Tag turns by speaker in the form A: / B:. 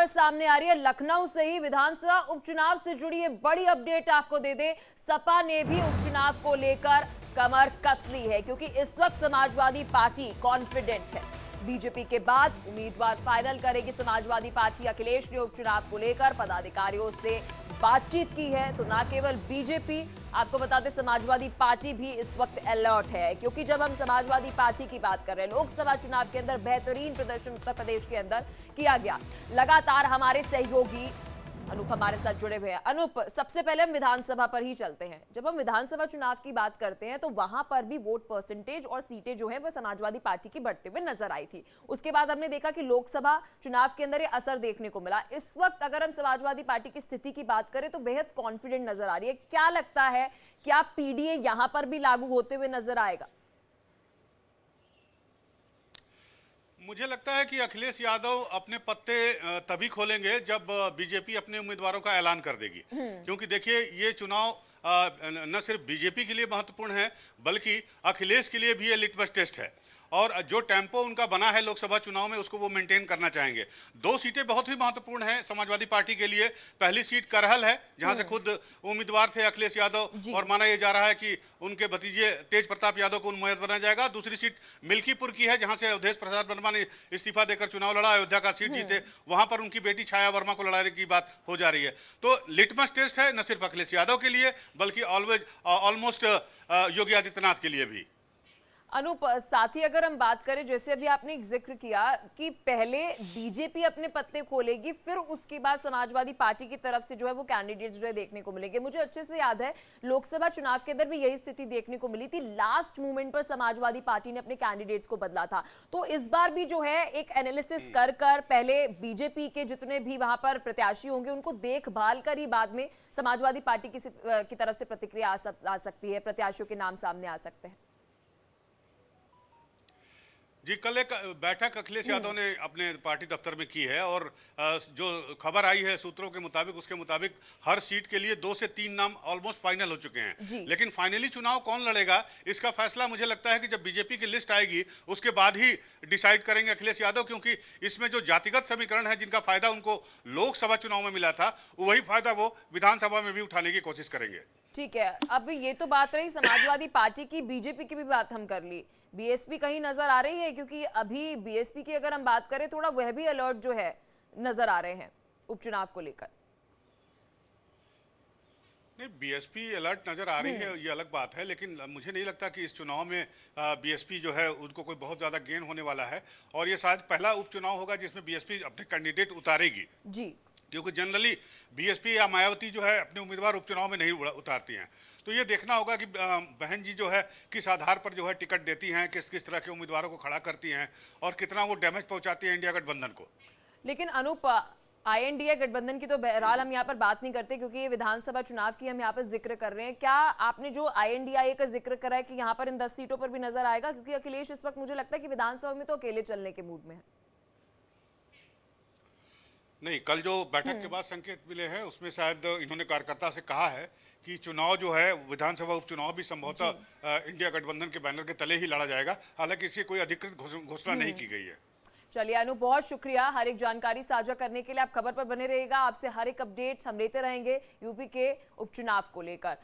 A: सामने आ रही है। लखनऊ से ही विधानसभा उपचुनाव से जुड़ी ये बड़ी अपडेट आपको दे दे। सपा ने भी उपचुनाव को लेकर कमर कस ली है, क्योंकि इस वक्त समाजवादी पार्टी कॉन्फिडेंट है। बीजेपी के बाद उम्मीदवार फाइनल करेगी समाजवादी पार्टी। अखिलेश ने उपचुनाव को लेकर पदाधिकारियों से बातचीत की है। तो न केवल बीजेपी, आपको बता दें समाजवादी पार्टी भी इस वक्त अलर्ट है, क्योंकि जब हम समाजवादी पार्टी की बात कर रहे हैं, लोकसभा चुनाव के अंदर बेहतरीन प्रदर्शन उत्तर प्रदेश के अंदर किया गया। लगातार हमारे सहयोगी अनूप हमारे साथ जुड़े हुए हैं। अनूप, सबसे पहले हम विधानसभा पर ही चलते हैं। जब हम विधानसभा चुनाव की बात करते हैं तो वहां पर भी वोट परसेंटेज और सीटें जो है वह समाजवादी पार्टी की बढ़ते हुए नजर आई थी। उसके बाद हमने देखा कि लोकसभा चुनाव के अंदर ये असर देखने को मिला। इस वक्त अगर हम समाजवादी पार्टी की स्थिति की बात करें तो बेहद कॉन्फिडेंट नजर आ रही है। क्या लगता है, क्या पीडीए यहां पर भी लागू होते हुए नजर आएगा?
B: मुझे लगता है कि अखिलेश यादव अपने पत्ते तभी खोलेंगे जब बीजेपी अपने उम्मीदवारों का ऐलान कर देगी। क्योंकि देखिए, ये चुनाव न सिर्फ बीजेपी के लिए महत्वपूर्ण है, बल्कि अखिलेश के लिए भी ये लिटमस टेस्ट है। और जो टेम्पो उनका बना है लोकसभा चुनाव में, उसको वो मेंटेन करना चाहेंगे। दो सीटें बहुत ही महत्वपूर्ण हैं समाजवादी पार्टी के लिए। पहली सीट करहल है, जहां से खुद उम्मीदवार थे अखिलेश यादव, और माना यह जा रहा है कि उनके भतीजे तेज प्रताप यादव को उम्मीदवार बनाया जाएगा। दूसरी सीट मिल्कीपुर की है, जहां से अवधेश प्रसाद वर्मा ने इस्तीफा देकर चुनाव लड़ा, अयोध्या का सीट जीते। वहां पर उनकी बेटी छाया वर्मा को लड़ाने की बात हो जा रही है। तो लिटमस टेस्ट है न सिर्फ अखिलेश यादव के लिए, बल्कि ऑलमोस्ट योगी आदित्यनाथ के लिए भी।
A: अनूप, साथ ही अगर हम बात करें, जैसे अभी आपने एक जिक्र किया कि पहले बीजेपी अपने पत्ते खोलेगी, फिर उसके बाद समाजवादी पार्टी की तरफ से जो है वो कैंडिडेट्स जो है देखने को मिलेंगे। मुझे अच्छे से याद है लोकसभा चुनाव के अंदर भी यही स्थिति देखने को मिली थी। लास्ट मोमेंट पर समाजवादी पार्टी ने अपने कैंडिडेट्स को बदला था। तो इस बार भी जो है एक एनालिसिस कर पहले बीजेपी के जितने भी वहां पर प्रत्याशी होंगे उनको देखभाल कर ही बाद में समाजवादी पार्टी की तरफ से प्रतिक्रिया आ सकती है, प्रत्याशियों के नाम सामने आ सकते हैं।
B: जी, कल एक बैठक अखिलेश यादव ने अपने पार्टी दफ्तर में की है, और जो खबर आई है सूत्रों के मुताबिक, उसके मुताबिक हर सीट के लिए 2 से 3 नाम ऑलमोस्ट फाइनल हो चुके हैं। लेकिन फाइनली चुनाव कौन लड़ेगा, इसका फैसला मुझे लगता है कि जब बीजेपी की लिस्ट आएगी उसके बाद ही डिसाइड करेंगे अखिलेश यादव। क्योंकि इसमें जो जातिगत समीकरण है, जिनका फायदा उनको लोकसभा चुनाव में मिला था, वही फायदा वो विधानसभा में भी उठाने की कोशिश करेंगे।
A: ठीक है, अब ये तो बात रही समाजवादी पार्टी की। बीजेपी की भी बात हम कर ली। बीएसपी कहीं नजर आ रही है? क्योंकि अभी बीएसपी की अगर हम बात करें, थोड़ा वह भी अलर्ट जो है नजर आ रहे हैं उपचुनाव को लेकर।
B: नहीं, बीएसपी अलर्ट नजर आ रही है, ये अलग बात है, लेकिन मुझे नहीं लगता कि इस चुनाव में बीएसपी जो है उनको कोई बहुत ज्यादा गेन होने वाला है। और ये शायद पहला उपचुनाव होगा जिसमें बीएसपी अपने कैंडिडेट उतारेगी जी, क्योंकि जनरली बीएसपी या मायावती जो है अपने उम्मीदवार उपचुनाव में नहीं उतारती हैं। तो ये देखना होगा कि बहन जी जो है किस आधार पर जो है टिकट देती हैं, किस किस तरह के उम्मीदवारों को खड़ा करती हैं, और कितना वो डैमेज पहुंचाती हैं इंडिया गठबंधन को।
A: लेकिन अनूप, आईएनडीए गठबंधन की तो बहरहाल हम यहाँ पर बात नहीं करते, क्योंकि ये विधानसभा चुनाव की हम यहाँ पर जिक्र कर रहे हैं। क्या आपने जो आईएनडीए का जिक्र करा है कि यहाँ पर इन 10 सीटों पर भी नजर आएगा? क्योंकि अखिलेश इस वक्त मुझे लगता है कि विधानसभा में तो अकेले चलने के मूड में है।
B: नहीं, कल जो बैठक के बाद संकेत मिले हैं उसमें शायद इन्होंने कार्यकर्ता से कहा है कि चुनाव जो है विधानसभा उपचुनाव भी संभवतः इंडिया गठबंधन के बैनर के तले ही लड़ा जाएगा। हालांकि इसकी कोई अधिकृत घोषणा नहीं की गई है।
A: चलिए अनु, बहुत शुक्रिया हर एक जानकारी साझा करने के लिए। आप खबर पर बने रहिएगा, आपसे हर एक अपडेट हम लेते रहेंगे यूपी के उपचुनाव को लेकर।